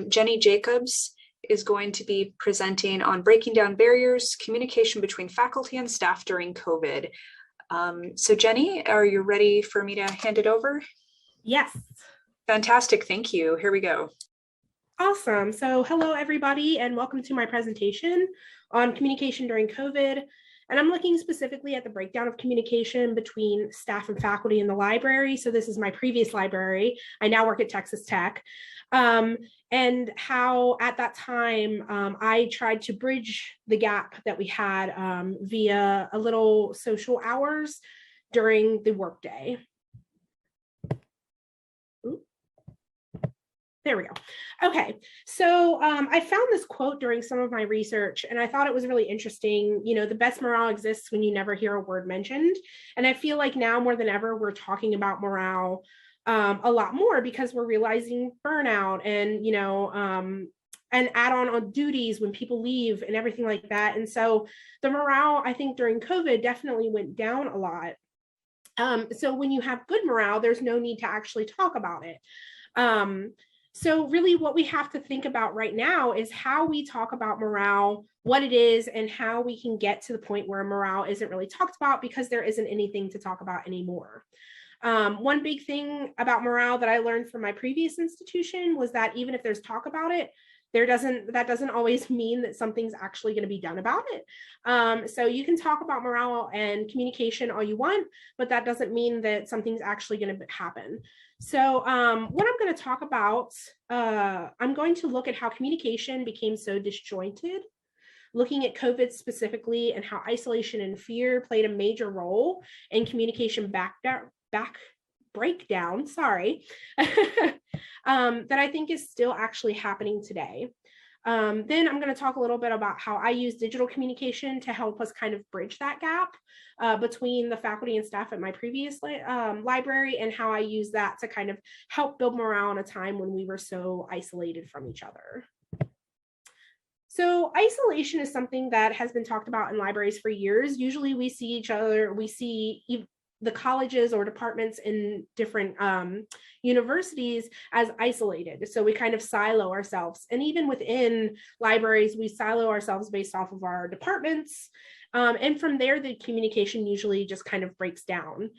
Jenny Jacobs is going to be presenting on breaking down barriers, communication between faculty and staff during COVID. So Jenny, are you ready for me to hand it over? Yes. Fantastic, thank you. Here we go. Awesome. So hello, everybody, and welcome to my presentation on communication during COVID. And I'm looking specifically at the breakdown of communication between staff and faculty in the library. So this is my previous library. I now work at Texas Tech. And how at that time, I tried to bridge the gap that we had via a little social hours during the workday. There we go. Okay, so I found this quote during some of my research, and I thought it was really interesting. You know, the best morale exists when you never hear a word mentioned. And I feel like now more than ever, we're talking about morale a lot more because we're realizing burnout and, and add-on duties when people leave and everything like that. And so the morale, I think, during COVID definitely went down a lot. So when you have good morale, there's no need to actually talk about it. So really what we have to think about right now is how we talk about morale, what it is, and how we can get to the point where morale isn't really talked about because there isn't anything to talk about anymore. One big thing about morale that I learned from my previous institution was that even if there's talk about it, that doesn't always mean that something's actually going to be done about it. So you can talk about morale and communication all you want, but that doesn't mean that something's actually going to happen. So what I'm going to talk about, I'm going to look at how communication became so disjointed, looking at COVID specifically and how isolation and fear played a major role in communication breakdown, that I think is still actually happening today. Then I'm going to talk a little bit about how I use digital communication to help us kind of bridge that gap between the faculty and staff at my previous library, and how I use that to kind of help build morale in a time when we were so isolated from each other. So isolation is something that has been talked about in libraries for years. Usually we see each other, we see the colleges or departments in different universities as isolated. So we kind of silo ourselves. And even within libraries, we silo ourselves based off of our departments. And from there, the communication usually just kind of breaks down.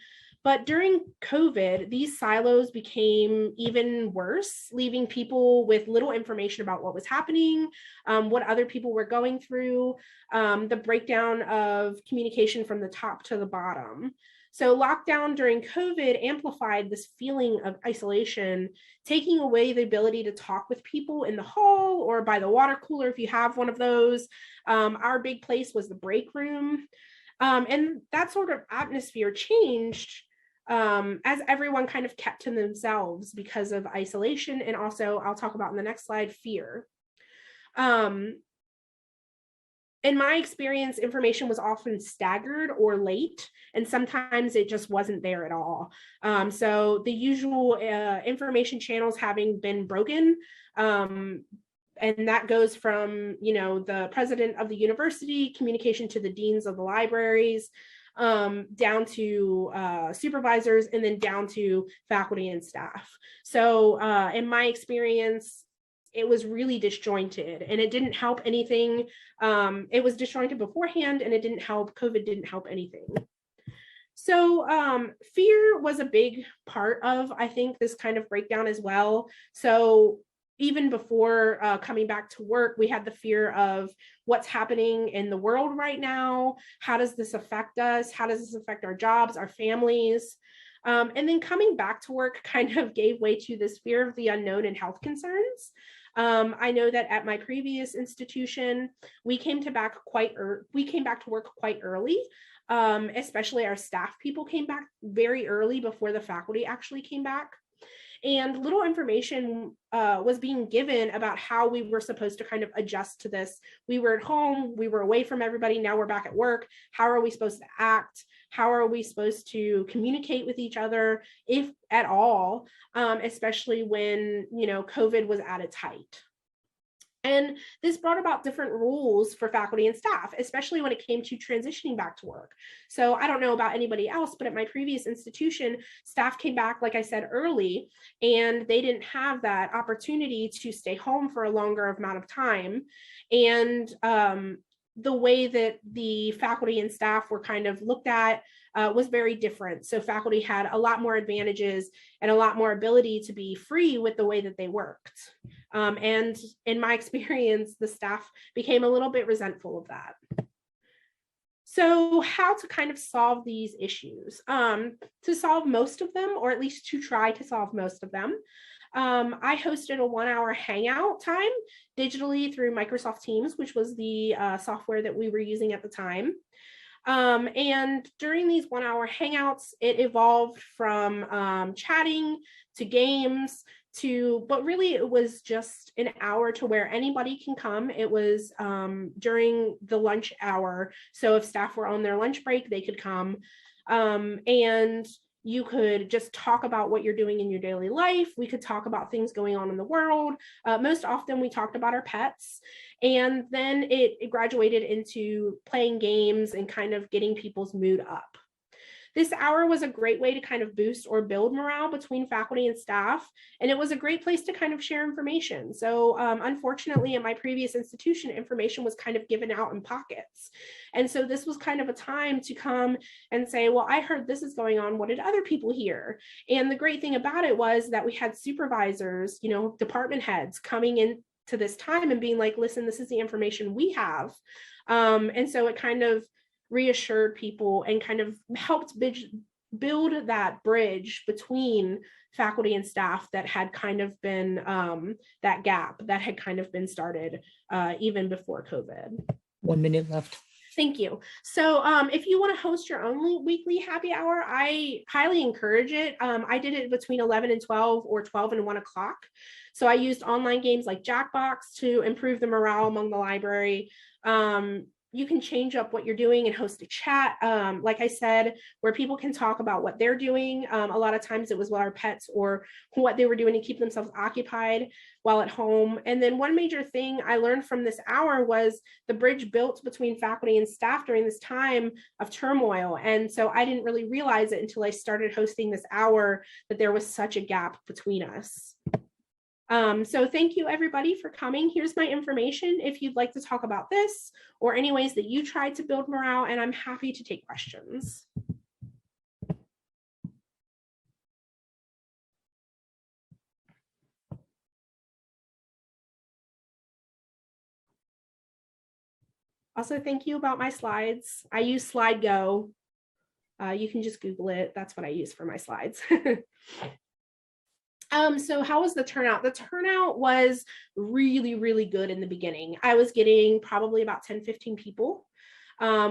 But during COVID, these silos became even worse, leaving people with little information about what was happening, what other people were going through, the breakdown of communication from the top to the bottom. So lockdown during COVID amplified this feeling of isolation, taking away the ability to talk with people in the hall or by the water cooler if you have one of those. Our big place was the break room. And that sort of atmosphere changed as everyone kind of kept to themselves because of isolation. And also, I'll talk about in the next slide, fear. In my experience, information was often staggered or late, and sometimes it just wasn't there at all. So the usual information channels having been broken, and that goes from, the president of the university, communication to the deans of the libraries, down to supervisors, and then down to faculty and staff. So in my experience, it was really disjointed and it didn't help anything. It was disjointed beforehand and it didn't help. COVID didn't help anything. So fear was a big part of, I think, this kind of breakdown as well. So even before coming back to work, we had the fear of what's happening in the world right now. How does this affect us? How does this affect our jobs, our families? And then coming back to work kind of gave way to this fear of the unknown and health concerns. I know that at my previous institution, we came back to work quite early. Especially our staff people came back very early before the faculty actually came back. And little information was being given about how we were supposed to kind of adjust to this. We were at home, we were away from everybody, now we're back at work. How are we supposed to act? How are we supposed to communicate with each other, if at all, especially when, COVID was at its height? And this brought about different rules for faculty and staff, especially when it came to transitioning back to work. So I don't know about anybody else, but at my previous institution, staff came back, like I said, early, and they didn't have that opportunity to stay home for a longer amount of time. And the way that the faculty and staff were kind of looked at was very different. So faculty had a lot more advantages and a lot more ability to be free with the way that they worked. And in my experience, the staff became a little bit resentful of that. So how to kind of solve these issues? To solve most of them, or at least to try to solve most of them, I hosted a 1-hour hangout time digitally through Microsoft Teams, which was the software that we were using at the time. And during these 1-hour hangouts, it evolved from chatting to games but really it was just an hour to where anybody can come. It was during the lunch hour. So if staff were on their lunch break, they could come. And you could just talk about what you're doing in your daily life. We could talk about things going on in the world. Most often we talked about our pets. And then it graduated into playing games and kind of getting people's mood up. This hour was a great way to kind of boost or build morale between faculty and staff, and it was a great place to kind of share information. So unfortunately, at my previous institution, information was kind of given out in pockets. And so this was kind of a time to come and say, well, I heard this is going on. What did other people hear? And the great thing about it was that we had supervisors, department heads coming in to this time and being like, listen, this is the information we have. And so it kind of reassured people and kind of helped build that bridge between faculty and staff that had kind of been that gap that had kind of been started even before COVID. 1 minute left. Thank you. So if you want to host your own weekly happy hour, I highly encourage it. I did it between 11 and 12 or 12 and 1 o'clock. So I used online games like Jackbox to improve the morale among the library. You can change up what you're doing and host a chat, like I said, where people can talk about what they're doing. A lot of times it was with our pets or what they were doing to keep themselves occupied while at home. And then one major thing I learned from this hour was the bridge built between faculty and staff during this time of turmoil. And so I didn't really realize it until I started hosting this hour that there was such a gap between us. So thank you everybody for coming. Here's my information if you'd like to talk about this or any ways that you tried to build morale, and I'm happy to take questions. Also, thank you about my slides. I use SlideGo. You can just Google it. That's what I use for my slides. So how was the turnout? The turnout was really, really good in the beginning. I was getting probably about 10-15 people,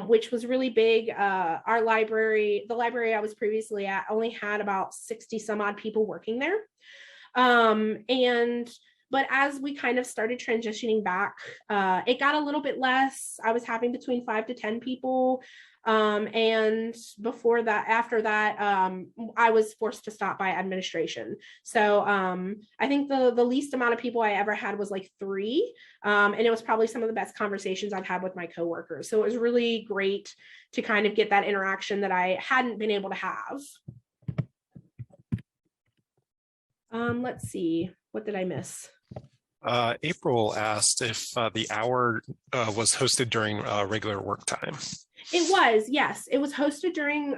which was really big. Our library, the library I was previously at, only had about 60 some odd people working there. But as we kind of started transitioning back, it got a little bit less. I was having between 5 to 10 people. And before that, after that, I was forced to stop by administration. So I think the least amount of people I ever had was like 3. And it was probably some of the best conversations I've had with my coworkers. So it was really great to kind of get that interaction that I hadn't been able to have. Let's see, what did I miss? April asked if the hour was hosted during regular work time. It was, yes. It was hosted during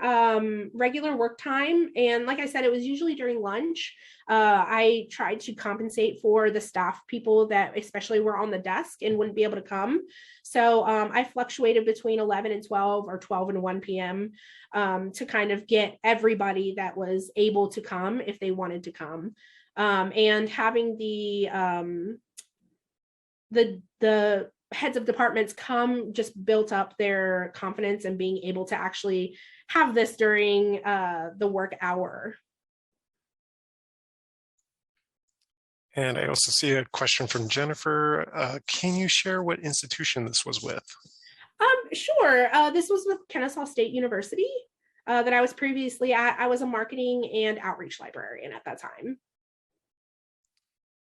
regular work time. And like I said, it was usually during lunch. I tried to compensate for the staff people that especially were on the desk and wouldn't be able to come. So I fluctuated between 11 and 12 or 12 and 1 p.m. To kind of get everybody that was able to come if they wanted to come. And having the heads of departments come just built up their confidence and being able to actually have this during the work hour. And I also see a question from Jennifer. Can you share what institution this was with? Sure. This was with Kennesaw State University that I was previously at. I was a marketing and outreach librarian at that time.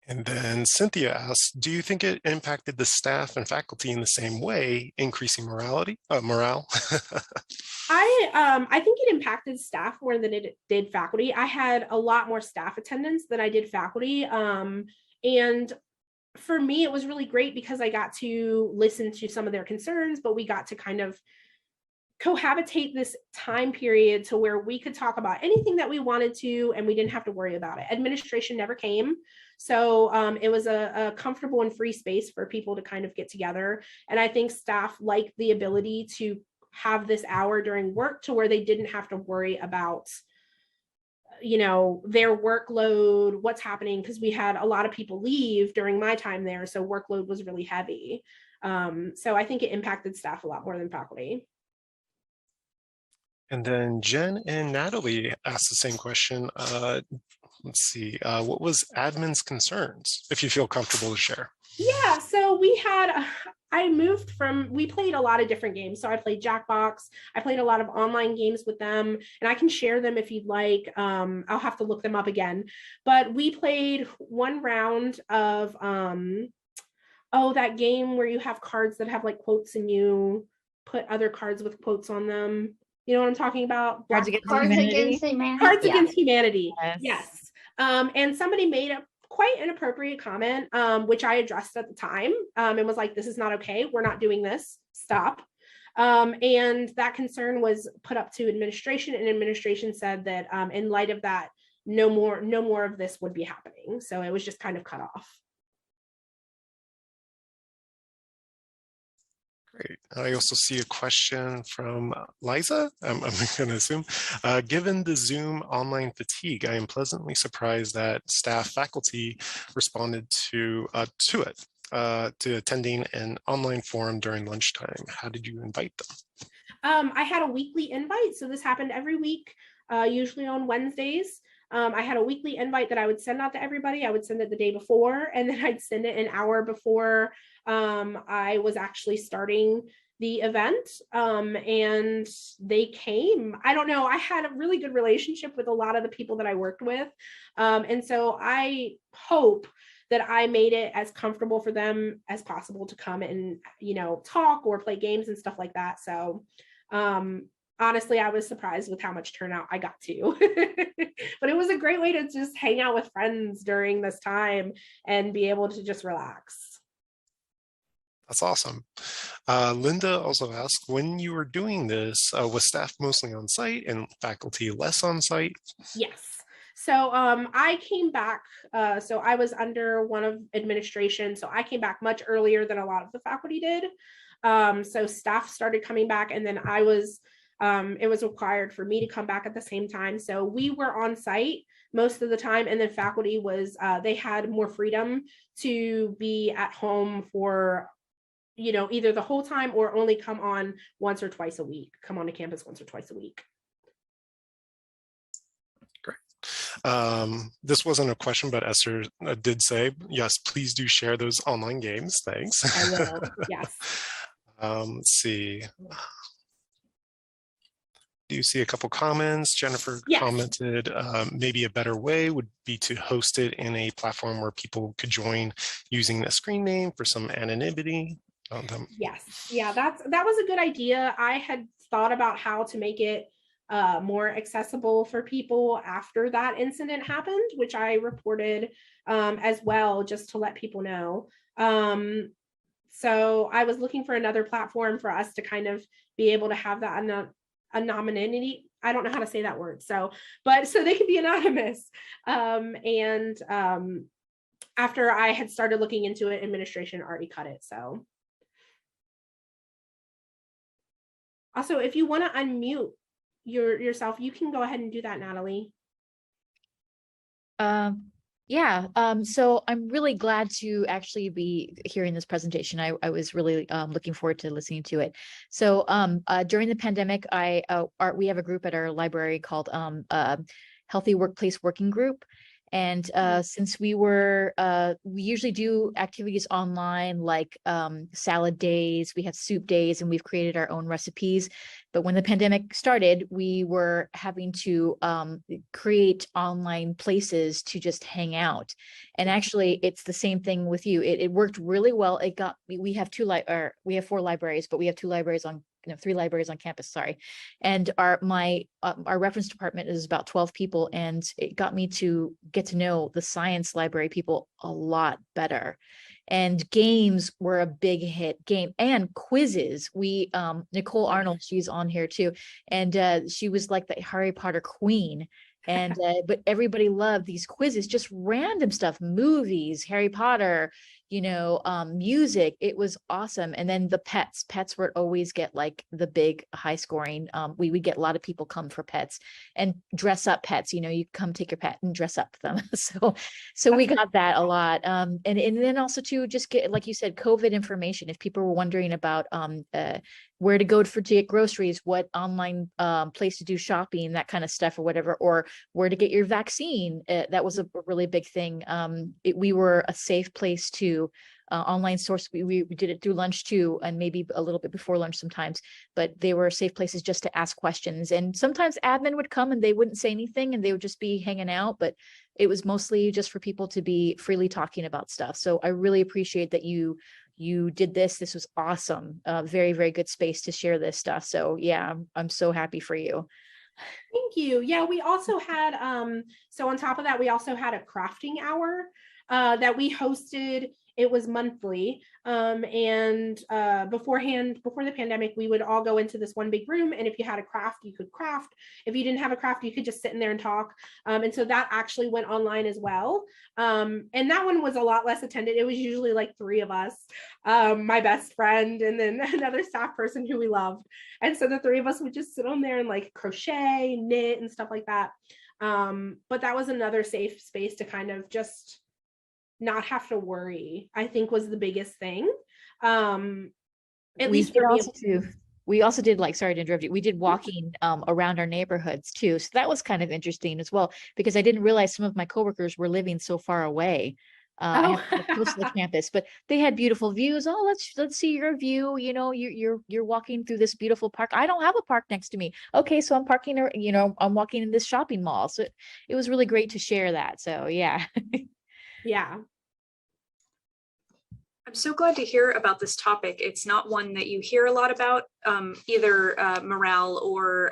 And then Cynthia asks, do you think it impacted the staff and faculty in the same way, increasing morale? I think it impacted staff more than it did faculty. I had a lot more staff attendance than I did faculty. And for me, it was really great because I got to listen to some of their concerns, but we got to kind of cohabitate this time period to where we could talk about anything that we wanted to, and we didn't have to worry about it. Administration never came. So it was a comfortable and free space for people to kind of get together. And I think staff liked the ability to have this hour during work to where they didn't have to worry about their workload, what's happening, because we had a lot of people leave during my time there, so workload was really heavy. So I think it impacted staff a lot more than faculty. And then Jen and Natalie asked the same question. Let's see, what was admin's concerns, if you feel comfortable to share? Yeah, so we played a lot of different games. So I played Jackbox, I played a lot of online games with them, and I can share them if you'd like. I'll have to look them up again. But we played one round of, that game where you have cards that have like quotes and you put other cards with quotes on them. You know what I'm talking about? Cards Against Humanity. Cards Against Humanity. Yes. Yes. And somebody made a quite an appropriate comment, which I addressed at the time, and was like, this is not okay. We're not doing this. Stop. And that concern was put up to administration, and administration said that in light of that, no more of this would be happening. So it was just kind of cut off. Great. I also see a question from Liza, I'm going to assume. Given the Zoom online fatigue, I am pleasantly surprised that staff faculty responded to it, to attending an online forum during lunchtime. How did you invite them? I had a weekly invite. So this happened every week, usually on Wednesdays. I had a weekly invite that I would send out to everybody. I would send it the day before, and then I'd send it an hour before I was actually starting the event. And they came. I don't know. I had a really good relationship with a lot of the people that I worked with. And so I hope that I made it as comfortable for them as possible to come and, talk or play games and stuff like that. So honestly, I was surprised with how much turnout I got to, but it was a great way to just hang out with friends during this time and be able to just relax. That's awesome. Linda also asked, when you were doing this, was staff mostly on site and faculty less on site? Yes. So I came back, so I was under one of administration, so I came back much earlier than a lot of the faculty did. So staff started coming back, and then it was required for me to come back at the same time. So we were on site most of the time, and then faculty they had more freedom to be at home for, either the whole time or only come on once or twice a week, come on to campus once or twice a week. This wasn't a question, but Esther did say, yes, please do share those online games. Thanks. I will, yes. Let's see. Do you see a couple comments? Jennifer commented, maybe a better way would be to host it in a platform where people could join using a screen name for some anonymity. Yes, yeah, that was a good idea. I had thought about how to make it more accessible for people after that incident happened, which I reported as well, just to let people know. So I was looking for another platform for us to kind of be able to have that anonymity. I don't know how to say that word. So they could be anonymous. After I had started looking into it, administration already cut it. So also, if you want to unmute yourself, you can go ahead and do that, Natalie. So I'm really glad to actually be hearing this presentation. I was really looking forward to listening to it. So during the pandemic, we have a group at our library called Healthy Workplace Working Group. And since we usually do activities online, like salad days, we have soup days, and we've created our own recipes. But when the pandemic started, we were having to create online places to just hang out. And actually, it's the same thing with you. It worked really well. We have we have 4 libraries, but we have 2 libraries on 3 libraries on campus, sorry. And our reference department is about 12 people, and it got me to get to know the science library people a lot better. And games were a big hit. Game and quizzes. We Nicole Arnold, she's on here too, and she was like the Harry Potter queen. And but everybody loved these quizzes, just random stuff, movies, Harry Potter, music. It was awesome. And then the pets would always get like the big high scoring. We would get a lot of people come for pets and dress up pets. You come take your pet and dress up them. So we got that a lot. And then also to just get, like you said, COVID information. If people were wondering about where to go to get groceries, what online place to do shopping, that kind of stuff, or whatever, or where to get your vaccine. That was a really big thing. We were a safe place to online source. We did it through lunch too, and maybe a little bit before lunch sometimes, but they were safe places just to ask questions. And sometimes admin would come and they wouldn't say anything and they would just be hanging out, but it was mostly just for people to be freely talking about stuff. So I really appreciate that you did this. This was awesome. Very, very good space to share this stuff. So yeah, I'm so happy for you. Thank you. Yeah, we also had, so on top of that, we also had a crafting hour that we hosted. It was monthly. And before the pandemic, we would all go into this one big room. And if you had a craft, you could craft. If you didn't have a craft, you could just sit in there and talk. And so that actually went online as well. And that one was a lot less attended. It was usually like 3 of us, my best friend, and then another staff person who we loved. And so the 3 of us would just sit on there and like crochet, knit, and stuff like that. But that was another safe space to kind of just not have to worry, I think, was the biggest thing. At least for me. We also did, like, sorry to interrupt you, we did walking around our neighborhoods too. So that was kind of interesting as well, because I didn't realize some of my coworkers were living so far away. I have close to the campus, but they had beautiful views. Oh, let's see your view. You're walking through this beautiful park. I don't have a park next to me. Okay, so I'm parking, or I'm walking in this shopping mall. So it was really great to share that. So yeah. Yeah. I'm so glad to hear about this topic. It's not one that you hear a lot about, either morale or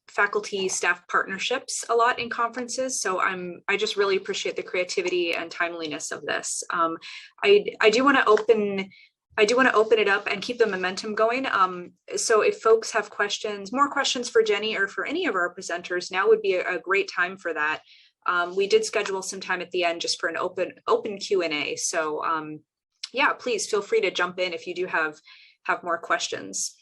faculty staff partnerships a lot in conferences. So I just really appreciate the creativity and timeliness of this. I do want to open it up and keep the momentum going. So if folks have more questions for Jenni or for any of our presenters, now would be a great time for that. We did schedule some time at the end just for an open Q&A. So yeah, please feel free to jump in if you do have more questions.